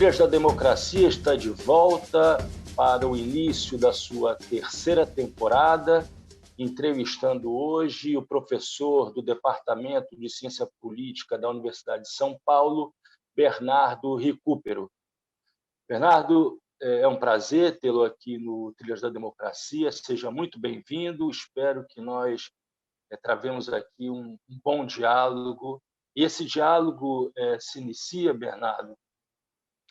Trilhas da Democracia está de volta para o início da sua terceira temporada, entrevistando hoje o professor do Departamento de Ciência Política da Universidade de São Paulo, Bernardo Recupero. Bernardo, é um prazer tê-lo aqui no Trilhas da Democracia. Seja muito bem-vindo. Espero que nós travemos aqui um bom diálogo. E esse diálogo se inicia, Bernardo,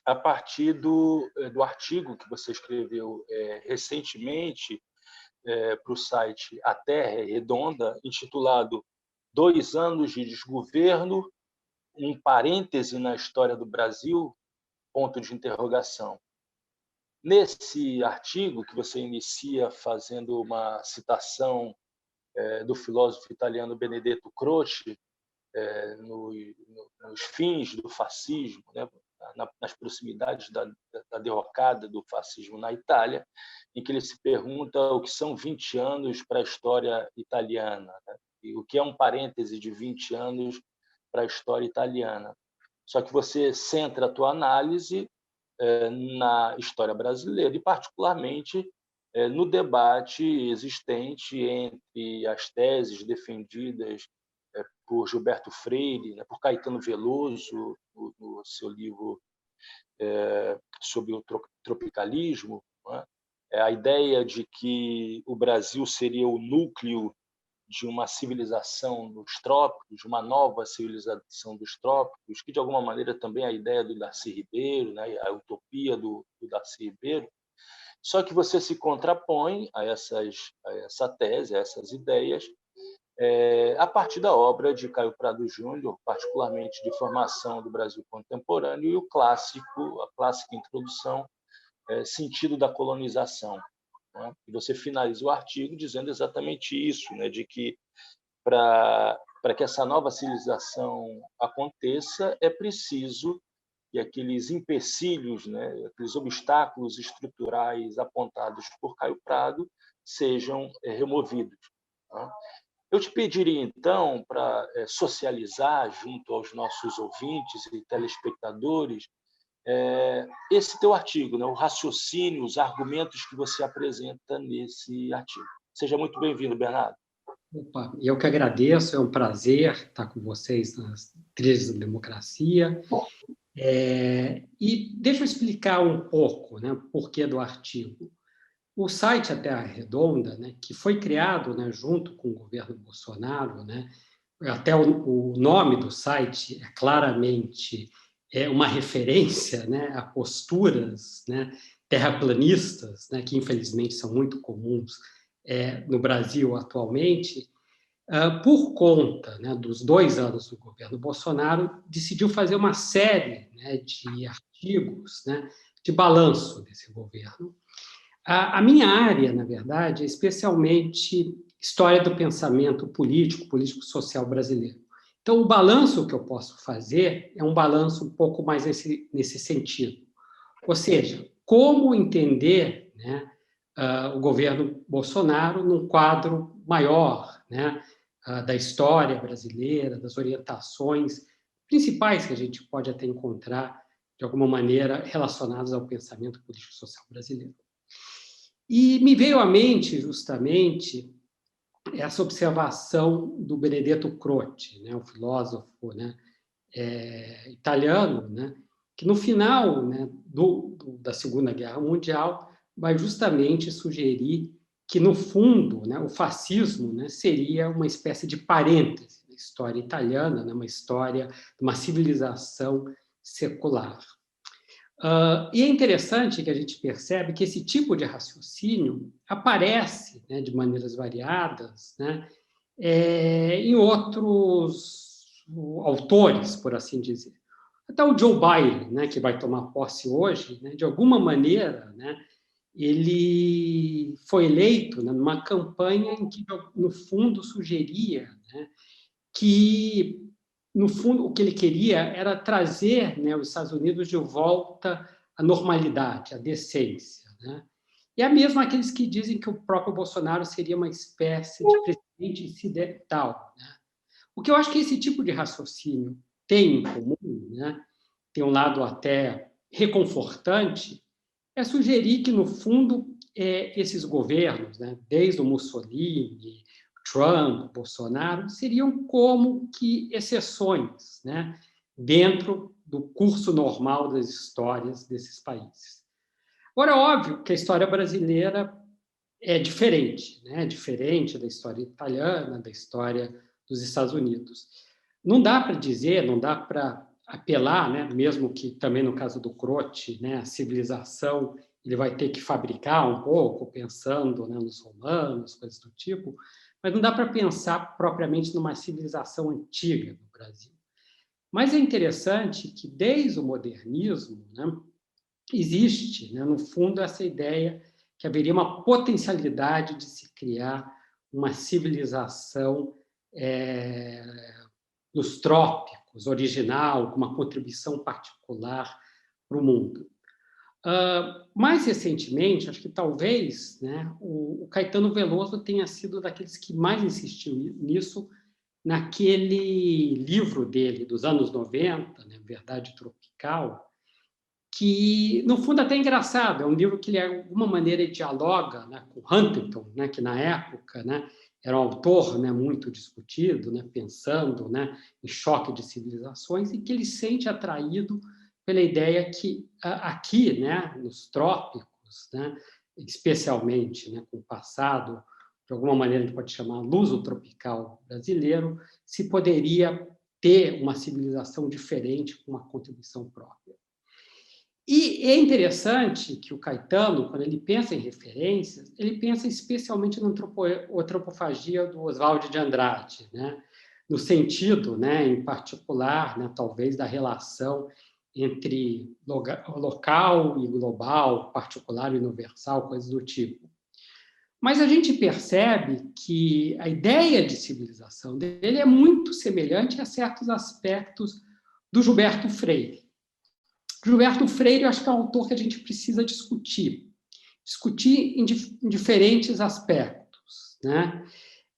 a partir do artigo que você escreveu recentemente para o site A Terra é Redonda, intitulado 2 anos de desgoverno, um parêntese na história do Brasil, ponto de interrogação. Nesse artigo, que você inicia fazendo uma citação do filósofo italiano Benedetto Croce, nos fins do fascismo, né? Nas proximidades da derrocada do fascismo na Itália, em que ele se pergunta o que são 20 anos para a história italiana, né? E o que é um parêntese de 20 anos para a história italiana. Só que você centra a tua análise na história brasileira e, particularmente, no debate existente entre as teses defendidas por Gilberto Freire, por Caetano Veloso, no seu livro sobre o tropicalismo, a ideia de que o Brasil seria o núcleo de uma civilização dos trópicos, de uma nova civilização dos trópicos, que, de alguma maneira, também é a ideia do Darcy Ribeiro, né, a utopia do Darcy Ribeiro. Só que você se contrapõe a essa tese, a essas ideias, a partir da obra de Caio Prado Júnior, particularmente de formação do Brasil contemporâneo, e a clássica introdução, Sentido da Colonização. Né? E você finaliza o artigo dizendo exatamente isso, né? De que para que essa nova civilização aconteça, é preciso que aqueles empecilhos, né? Aqueles obstáculos estruturais apontados por Caio Prado sejam removidos. Né? Eu te pediria, então, para socializar junto aos nossos ouvintes e telespectadores esse teu artigo, né? O raciocínio, os argumentos que você apresenta nesse artigo. Seja muito bem-vindo, Bernardo. Opa, eu que agradeço, é um prazer estar com vocês nas Trilhas da Democracia. E deixa eu explicar um pouco, né, o porquê do artigo. O site A Terra Redonda, né, que foi criado, né, junto com o governo Bolsonaro, né, até o nome do site é claramente uma referência, né, a posturas, né, terraplanistas, né, que infelizmente são muito comuns no Brasil atualmente. Por conta, né, dos 2 anos do governo Bolsonaro, decidiu fazer uma série, né, de artigos, né, de balanço desse governo. A minha área, na verdade, é especialmente história do pensamento político-social brasileiro. Então, o balanço que eu posso fazer é um balanço um pouco mais nesse sentido. Ou seja, como entender, né, o governo Bolsonaro num quadro maior, né, da história brasileira, das orientações principais que a gente pode até encontrar, de alguma maneira, relacionadas ao pensamento político-social brasileiro. E me veio à mente, justamente, essa observação do Benedetto Croce, né, um filósofo, né, italiano, né, que no final, né, da Segunda Guerra Mundial vai justamente sugerir que, no fundo, né, o fascismo, né, seria uma espécie de parêntese da história italiana, né, uma história de uma civilização secular. E é interessante que a gente percebe que esse tipo de raciocínio aparece, né, de maneiras variadas, né, em outros autores, por assim dizer. Até o Joe Biden, né, que vai tomar posse hoje, né, de alguma maneira, né, ele foi eleito, né, numa campanha em que, no fundo, sugeria, né, que, no fundo, o que ele queria era trazer, né, os Estados Unidos de volta à normalidade, à decência. Né? E é mesmo aqueles que dizem que o próprio Bolsonaro seria uma espécie de presidente incidental. Né? O que eu acho que esse tipo de raciocínio tem em comum, né? Tem um lado até reconfortante é sugerir que, no fundo, esses governos, né, desde o Mussolini, Trump, Bolsonaro, seriam como que exceções, né, dentro do curso normal das histórias desses países. Agora, é óbvio que a história brasileira é diferente, né? Diferente da história italiana, da história dos Estados Unidos. Não dá para dizer, não dá para apelar, né? Mesmo que também no caso do Croce, né? A civilização ele vai ter que fabricar um pouco, pensando, né, nos romanos, coisas do tipo, mas não dá para pensar propriamente numa civilização antiga no Brasil. Mas é interessante que, desde o modernismo, né, existe, né, no fundo, essa ideia que haveria uma potencialidade de se criar uma civilização dos trópicos, original, com uma contribuição particular para o mundo. Mais recentemente, acho que talvez, né, o Caetano Veloso tenha sido daqueles que mais insistiu nisso naquele livro dele, dos anos 90, né, Verdade Tropical, que, no fundo, até é engraçado. É um livro que, de alguma maneira, dialoga, né, com Huntington, né, que, na época, né, era um autor, né, muito discutido, né, pensando, né, em choque de civilizações, e que ele sente atraído pela ideia que aqui, né, nos trópicos, né, especialmente, né, com o passado, de alguma maneira a gente pode chamar luso-tropical brasileiro, se poderia ter uma civilização diferente com uma contribuição própria. E é interessante que o Caetano, quando ele pensa em referências, ele pensa especialmente na antropofagia do Oswald de Andrade, né? No sentido, né, em particular, né, talvez, da relação entre local e global, particular e universal, coisas do tipo. Mas a gente percebe que a ideia de civilização dele é muito semelhante a certos aspectos do Gilberto Freire. Gilberto Freire, eu acho que é um autor que a gente precisa discutir em diferentes aspectos, né?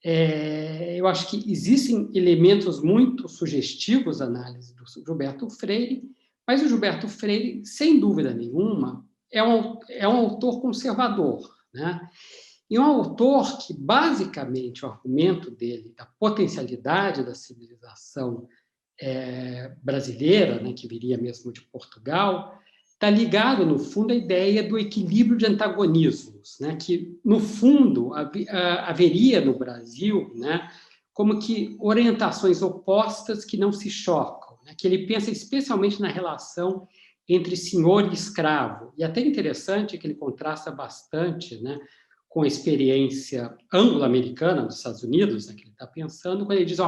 Eu acho que existem elementos muito sugestivos na análise do Gilberto Freire, mas o Gilberto Freire, sem dúvida nenhuma, é um autor conservador, né? E um autor que, basicamente, o argumento dele, da potencialidade da civilização brasileira, né, que viria mesmo de Portugal, está ligado, no fundo, à ideia do equilíbrio de antagonismos, né, que, no fundo, haveria no Brasil, né, como que orientações opostas que não se chocam, né, que ele pensa especialmente na relação entre senhor e escravo. E até interessante que ele contrasta bastante, né, com a experiência anglo-americana dos Estados Unidos, né, que ele está pensando, quando ele diz,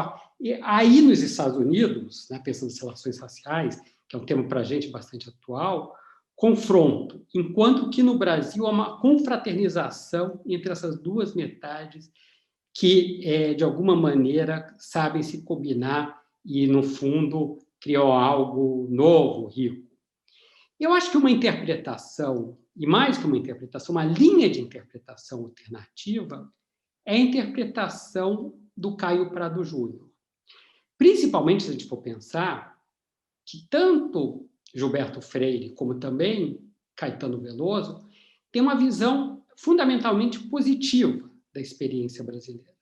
aí nos Estados Unidos, né, pensando nas relações raciais, que é um tema para a gente bastante atual, confronto, enquanto que no Brasil há uma confraternização entre essas duas metades que, de alguma maneira, sabem se combinar e, no fundo, criam algo novo, rico. Eu acho que uma interpretação, e mais que uma interpretação, uma linha de interpretação alternativa, é a interpretação do Caio Prado Júnior. Principalmente, se a gente for pensar que tanto Gilberto Freire como também Caetano Veloso têm uma visão fundamentalmente positiva da experiência brasileira.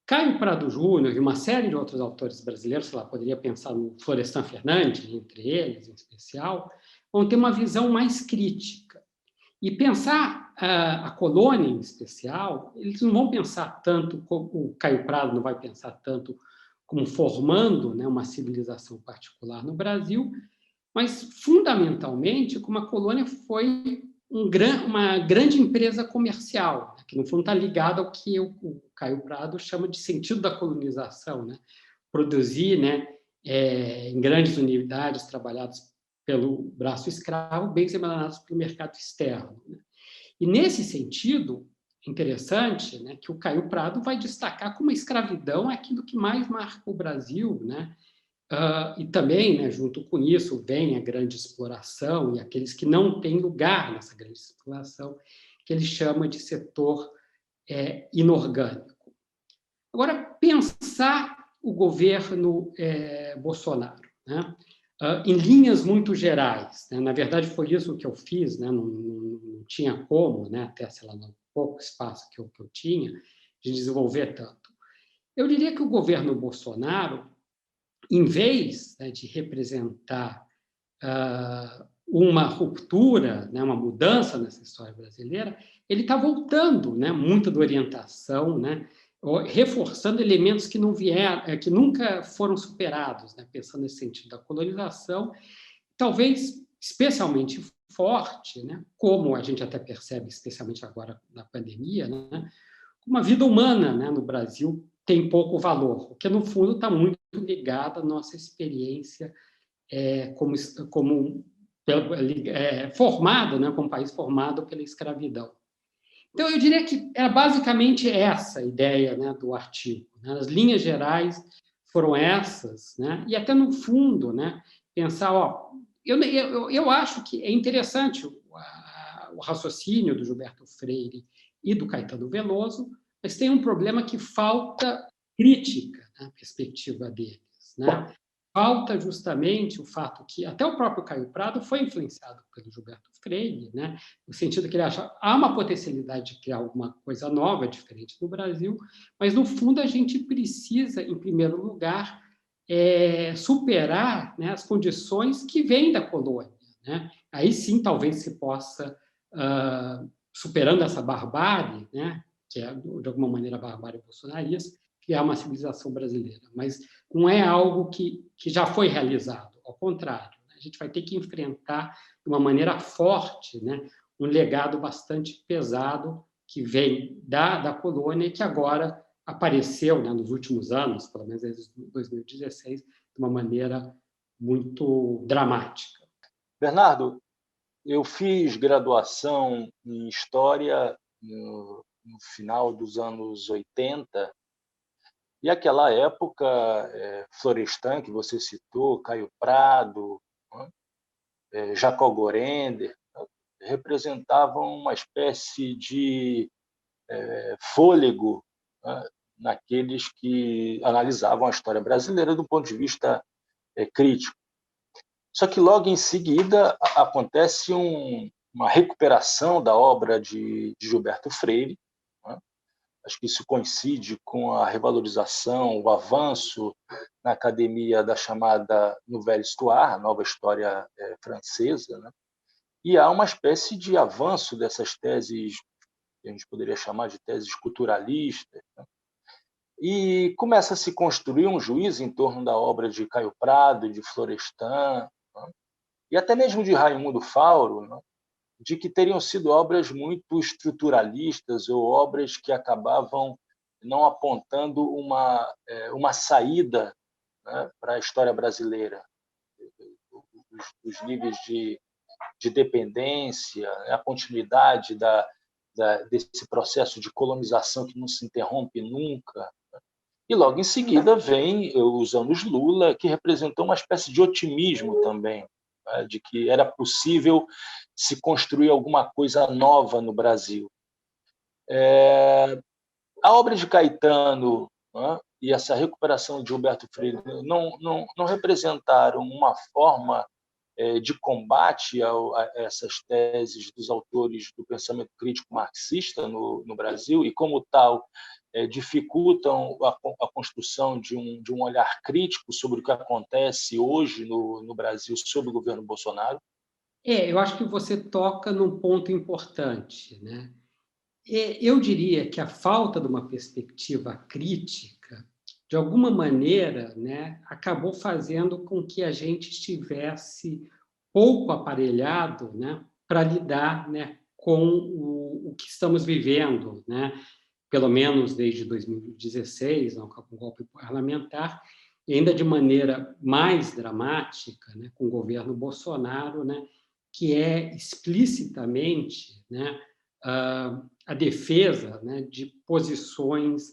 Caio Prado Júnior e uma série de outros autores brasileiros, sei lá, poderia pensar no Florestan Fernandes, entre eles, em especial, vão ter uma visão mais crítica. E pensar a colônia, em especial, eles não vão pensar tanto, o Caio Prado não vai pensar tanto como formando, né, uma civilização particular no Brasil, mas, fundamentalmente, como a colônia foi uma grande empresa comercial, né, que, no fundo, está ligada ao que o Caio Prado chama de sentido da colonização, né? Produzir, né, em grandes unidades trabalhadas pelo braço escravo, bens emanados pelo mercado externo, né? E, nesse sentido, interessante, né, que o Caio Prado vai destacar como a escravidão é aquilo que mais marca o Brasil, né? E também, né, junto com isso, vem a grande exploração e aqueles que não têm lugar nessa grande exploração, que ele chama de setor inorgânico. Agora, pensar o governo Bolsonaro, né? em linhas muito gerais, né? Na verdade, foi isso que eu fiz, né? Não tinha como, né? Até, sei lá, no pouco espaço que eu tinha, de desenvolver tanto. Eu diria que o governo Bolsonaro, em vez, né, de representar uma ruptura, né, uma mudança nessa história brasileira, ele está voltando, né, muito da orientação, né, reforçando elementos que não vieram, que nunca foram superados, né, pensando nesse sentido da colonização, talvez especialmente forte, né, como a gente até percebe, especialmente agora na pandemia, né, uma vida humana, né, no Brasil tem pouco valor, porque no fundo está muito ligada à nossa experiência como formado, né, como país formado pela escravidão. Então, eu diria que era basicamente essa a ideia, né, do artigo. Né? As linhas gerais foram essas, né? E até no fundo, né, pensar, eu acho que é interessante o raciocínio do Gilberto Freire e do Caetano Veloso, mas tem um problema que falta crítica na perspectiva deles, né? Falta justamente o fato que até o próprio Caio Prado foi influenciado pelo Gilberto Freire, né? No sentido que ele acha que há uma potencialidade de criar alguma coisa nova, diferente no Brasil, mas, no fundo, a gente precisa, em primeiro lugar, superar, né, as condições que vêm da colônia. Né? Aí sim, talvez se possa, superando essa barbárie, né, que é, de alguma maneira, a barbárie bolsonarista, criar uma civilização brasileira. Mas não é algo que já foi realizado, ao contrário. A gente vai ter que enfrentar de uma maneira forte, né, um legado bastante pesado que vem da colônia e que agora apareceu, né, nos últimos anos, pelo menos desde 2016, de uma maneira muito dramática. Bernardo, eu fiz graduação em História no final dos anos 80, e aquela época, Florestan, que você citou, Caio Prado, Jacó Gorender, representavam uma espécie de fôlego, né, naqueles que analisavam a história brasileira do ponto de vista crítico. Só que logo em seguida acontece uma recuperação da obra de Gilberto Freire. Né? Acho que isso coincide com a revalorização, o avanço na academia da chamada Nouvelle Histoire, a nova história francesa, né? E há uma espécie de avanço dessas teses, que a gente poderia chamar de teses culturalistas, né? E começa a se construir um juízo em torno da obra de Caio Prado, de Florestan, né? E até mesmo de Raimundo Fauro, né? De que teriam sido obras muito estruturalistas ou obras que acabavam não apontando uma saída, né, para a história brasileira. Os níveis de dependência, a continuidade desse processo de colonização que não se interrompe nunca. E logo em seguida vem os anos Lula, que representou uma espécie de otimismo também, né, de que era possível se construir alguma coisa nova no Brasil. A obra de Caetano, né, e essa recuperação de Gilberto Freire não representaram uma forma de combate a essas teses dos autores do pensamento crítico marxista no Brasil e, como tal, dificultam a construção de um olhar crítico sobre o que acontece hoje no Brasil sob o governo Bolsonaro? Eu acho que você toca num ponto importante, né? Eu diria que a falta de uma perspectiva crítica, de alguma maneira, né, acabou fazendo com que a gente estivesse pouco aparelhado, né, para lidar, né, com o que estamos vivendo, né, pelo menos desde 2016, com o golpe parlamentar, e ainda de maneira mais dramática, né, com o governo Bolsonaro, né, que é explicitamente, né, a defesa, né, de posições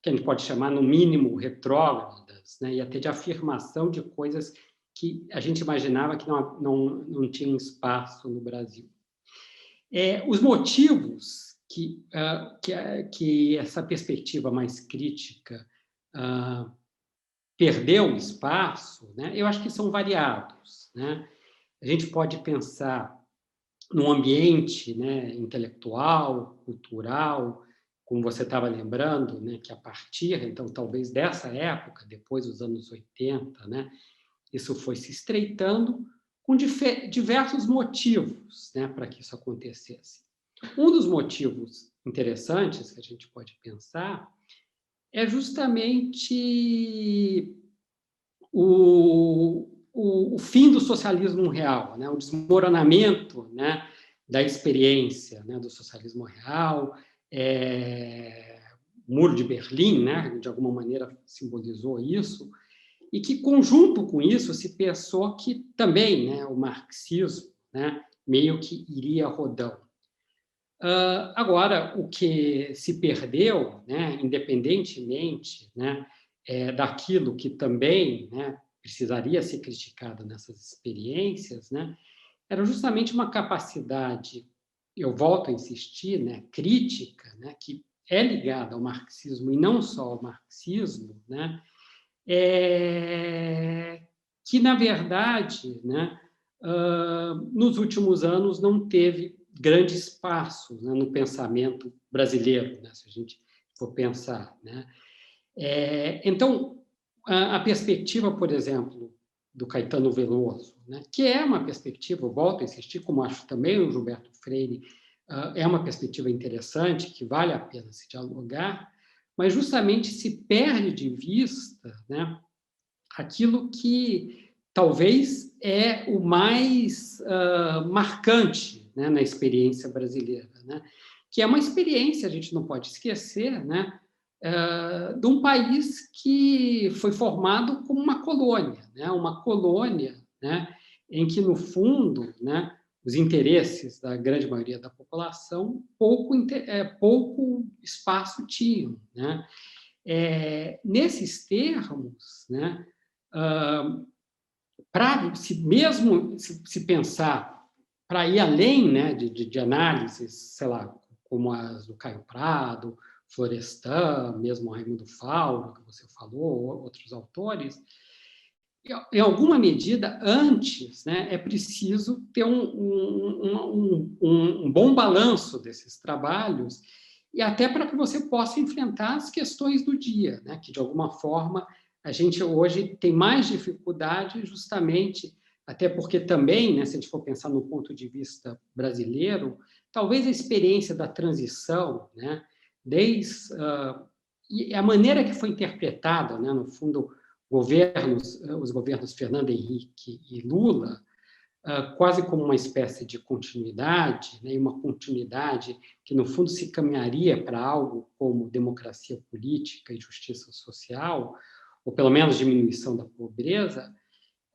que a gente pode chamar, no mínimo, retrógradas, né, e até de afirmação de coisas que a gente imaginava que não tinham espaço no Brasil. Os motivos que essa perspectiva mais crítica perdeu espaço, né, eu acho que são variados, né? A gente pode pensar num ambiente, né, intelectual, cultural, como você estava lembrando, né, que a partir, então, talvez dessa época, depois dos anos 80, né, isso foi se estreitando com diversos motivos, né, para que isso acontecesse. Um dos motivos interessantes que a gente pode pensar é justamente o fim do socialismo real, né? O desmoronamento, né, da experiência, né, do socialismo real, o Muro de Berlim, né, de alguma maneira simbolizou isso, e que, conjunto com isso, se pensou que também, né, o marxismo, né, meio que iria rodando. Agora, o que se perdeu, né, independentemente, né, daquilo que também, né, precisaria ser criticado nessas experiências, né, era justamente uma capacidade, eu volto a insistir, né, crítica, né, que é ligada ao marxismo e não só ao marxismo, né, que, na verdade, né, nos últimos anos não teve grande espaço, né, no pensamento brasileiro, né, se a gente for pensar, né? Então, a perspectiva, por exemplo, do Caetano Veloso, né, que é uma perspectiva, eu volto a insistir, como acho também o Gilberto Freire, é uma perspectiva interessante, que vale a pena se dialogar, mas justamente se perde de vista, né, aquilo que talvez é o mais marcante, né, na experiência brasileira, né? Que é uma experiência, a gente não pode esquecer, né, de um país que foi formado como uma colônia, né, em que, no fundo, né, os interesses da grande maioria da população pouco espaço tinham, né? Nesses termos, né, mesmo se pensar para ir além, né, de análises, sei lá, como as do Caio Prado, Florestan, mesmo Raimundo Fauro, que você falou, outros autores, em alguma medida, antes, né, é preciso ter um bom balanço desses trabalhos, e até para que você possa enfrentar as questões do dia, né, que, de alguma forma, a gente hoje tem mais dificuldade justamente, até porque também, né, se a gente for pensar no ponto de vista brasileiro, talvez a experiência da transição, né, e a maneira que foi interpretada, né, no fundo, os governos Fernando Henrique e Lula, quase como uma espécie de continuidade, né, e uma continuidade que, no fundo, se caminharia para algo como democracia política e justiça social, ou pelo menos diminuição da pobreza,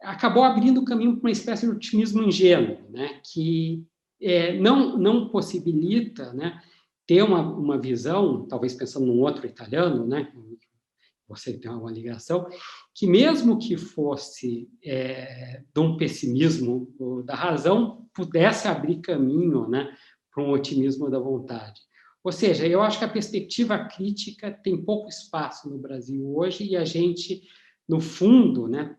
acabou abrindo o caminho para uma espécie de otimismo ingênuo, né, que não possibilita, né, ter uma visão, talvez pensando num outro italiano, né, você tem uma ligação, que mesmo que fosse de um pessimismo da razão, pudesse abrir caminho, né, para um otimismo da vontade. Ou seja, eu acho que a perspectiva crítica tem pouco espaço no Brasil hoje e a gente, no fundo, né,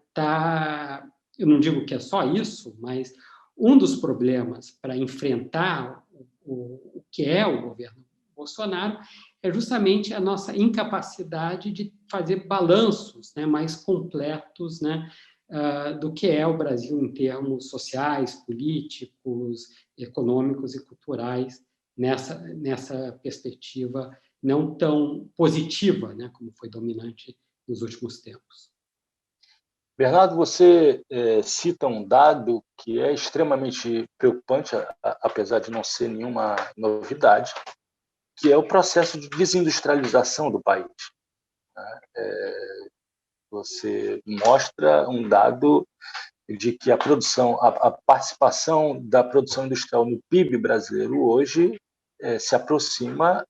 eu não digo que é só isso, mas um dos problemas para enfrentar o que é o governo Bolsonaro é justamente a nossa incapacidade de fazer balanços, né, mais completos, né, do que é o Brasil em termos sociais, políticos, econômicos e culturais, nessa perspectiva não tão positiva, né, como foi dominante nos últimos tempos. Bernardo, você cita um dado que é extremamente preocupante, apesar de não ser nenhuma novidade, que é o processo de desindustrialização do país. Você mostra um dado de que a participação da produção industrial no PIB brasileiro hoje se aproxima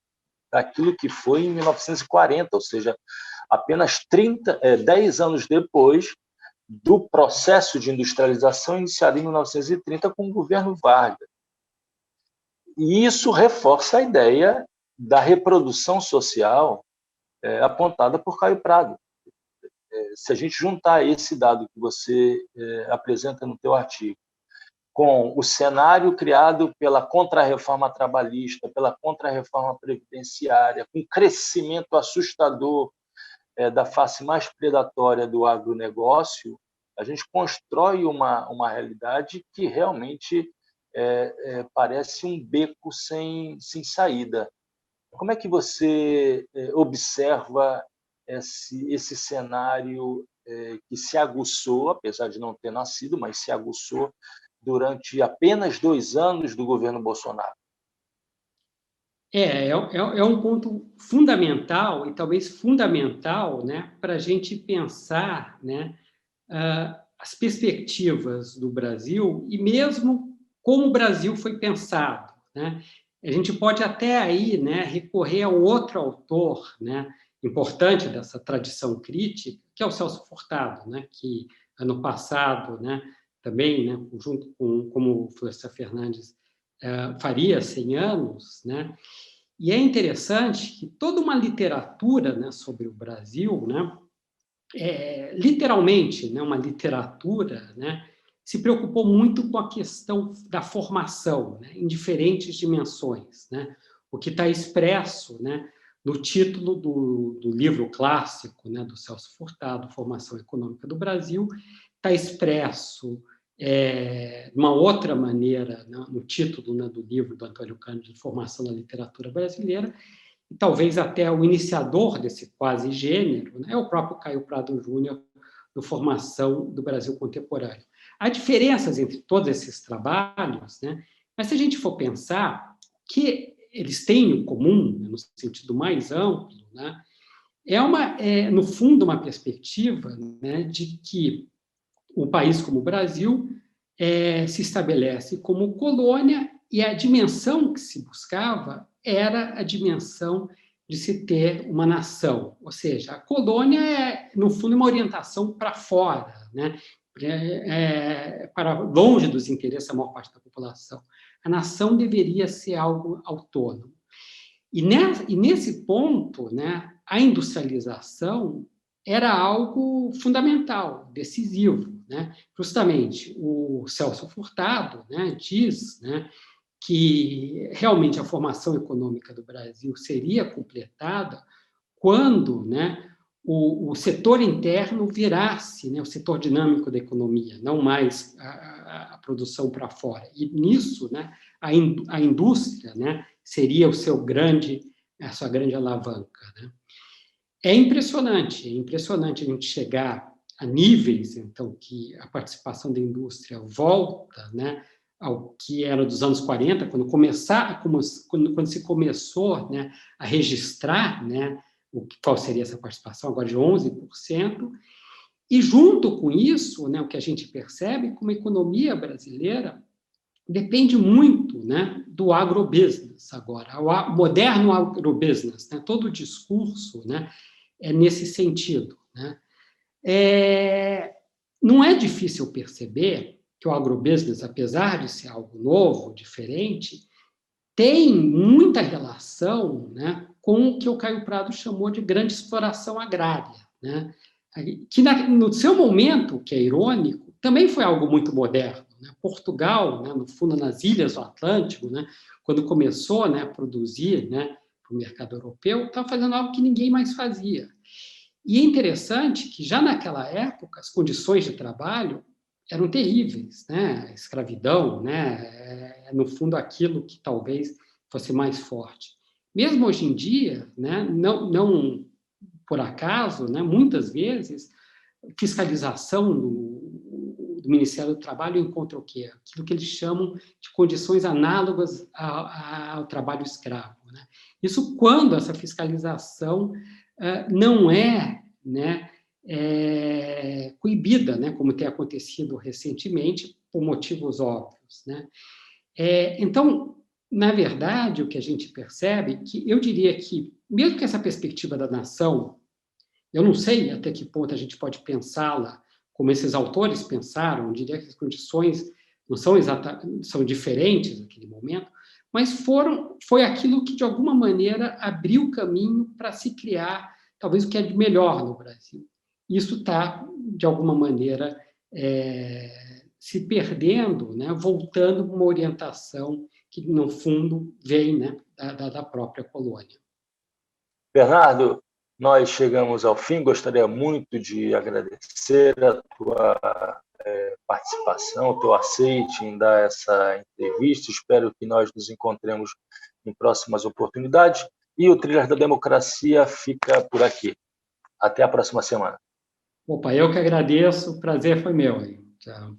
daquilo que foi em 1940, ou seja, apenas 10 anos depois do processo de industrialização iniciado em 1930 com o governo Vargas. E isso reforça a ideia da reprodução social apontada por Caio Prado. se a gente juntar esse dado que você apresenta no teu artigo, com o cenário criado pela contra-reforma trabalhista, pela contra-reforma previdenciária, com crescimento assustador da face mais predatória do agronegócio, a gente constrói uma realidade que realmente parece um beco sem saída. Como é que você observa esse cenário que se aguçou, apesar de não ter nascido, mas se aguçou durante apenas 2 anos do governo Bolsonaro? É um ponto fundamental, e talvez fundamental, né, para a gente pensar, né, as perspectivas do Brasil e mesmo como o Brasil foi pensado, né? A gente pode até aí, né, recorrer a outro autor, né, importante dessa tradição crítica, que é o Celso Furtado, né, que ano passado, né, também, né, junto com como Florestan Fernandes faria 100 anos, né? E é interessante que toda uma literatura, né, sobre o Brasil, né, literalmente, né, uma literatura, né, se preocupou muito com a questão da formação, né, em diferentes dimensões, né, o que está expresso, né, no título do livro clássico, né, do Celso Furtado, Formação Econômica do Brasil, está expresso de uma outra maneira, né, no título, né, do livro do Antônio Cândido, Formação da Literatura Brasileira, e talvez até o iniciador desse quase gênero, né, é o próprio Caio Prado Júnior, do Formação do Brasil Contemporâneo. Há diferenças entre todos esses trabalhos, né, mas se a gente for pensar que eles têm em comum, né, no sentido mais amplo, né, no fundo, uma perspectiva, né, de que um país como o Brasil se estabelece como colônia e a dimensão que se buscava era a dimensão de se ter uma nação, ou seja, a colônia é, no fundo, uma orientação para fora, né? Para longe dos interesses da maior parte da população. A nação deveria ser algo autônomo. E nesse ponto, né, a industrialização era algo fundamental, decisivo, né? Justamente, o Celso Furtado, né, diz, né, que realmente a formação econômica do Brasil seria completada quando, né, o setor interno virasse, né, o setor dinâmico da economia, não mais a produção para fora. E nisso, né, a indústria, né, seria a sua grande alavanca, né? É impressionante a gente chegar a níveis, então, que a participação da indústria volta, né, ao que era dos anos 40, quando se começou, né, a registrar, né, qual seria essa participação, agora de 11%, e junto com isso, né, o que a gente percebe é como a economia brasileira depende muito, né, do agrobusiness agora, o moderno agrobusiness, né, todo o discurso, né, é nesse sentido, né. Não é difícil perceber que o agrobusiness, apesar de ser algo novo, diferente, tem muita relação, né, com o que o Caio Prado chamou de grande exploração agrária, né, que no seu momento, que é irônico, também foi algo muito moderno, né? Portugal, né, no fundo, nas ilhas do Atlântico, né, quando começou, né, a produzir, né, para o mercado europeu, estava fazendo algo que ninguém mais fazia. E é interessante que, já naquela época, as condições de trabalho eram terríveis, né? A escravidão, né? No fundo, aquilo que talvez fosse mais forte. Mesmo hoje em dia, né? Não por acaso, né? Muitas vezes, fiscalização do Ministério do Trabalho encontra o quê? Aquilo que eles chamam de condições análogas ao trabalho escravo, né? Isso quando essa fiscalização não é, né, coibida, né, como tem acontecido recentemente, por motivos óbvios, né? Então, na verdade, o que a gente percebe, que eu diria que, mesmo que essa perspectiva da nação, eu não sei até que ponto a gente pode pensá-la como esses autores pensaram, eu diria que as condições não são diferentes naquele momento, mas foi aquilo que, de alguma maneira, abriu o caminho para se criar, talvez, o que é de melhor no Brasil. isso está, de alguma maneira, se perdendo, né, voltando para uma orientação que, no fundo, vem, né, da própria colônia. Bernardo, nós chegamos ao fim. Gostaria muito de agradecer a tua participação, o teu aceite em dar essa entrevista. Espero que nós nos encontremos em próximas oportunidades. E o Trilhas da Democracia fica por aqui. Até a próxima semana. Opa, eu que agradeço. O prazer foi meu. Tchau.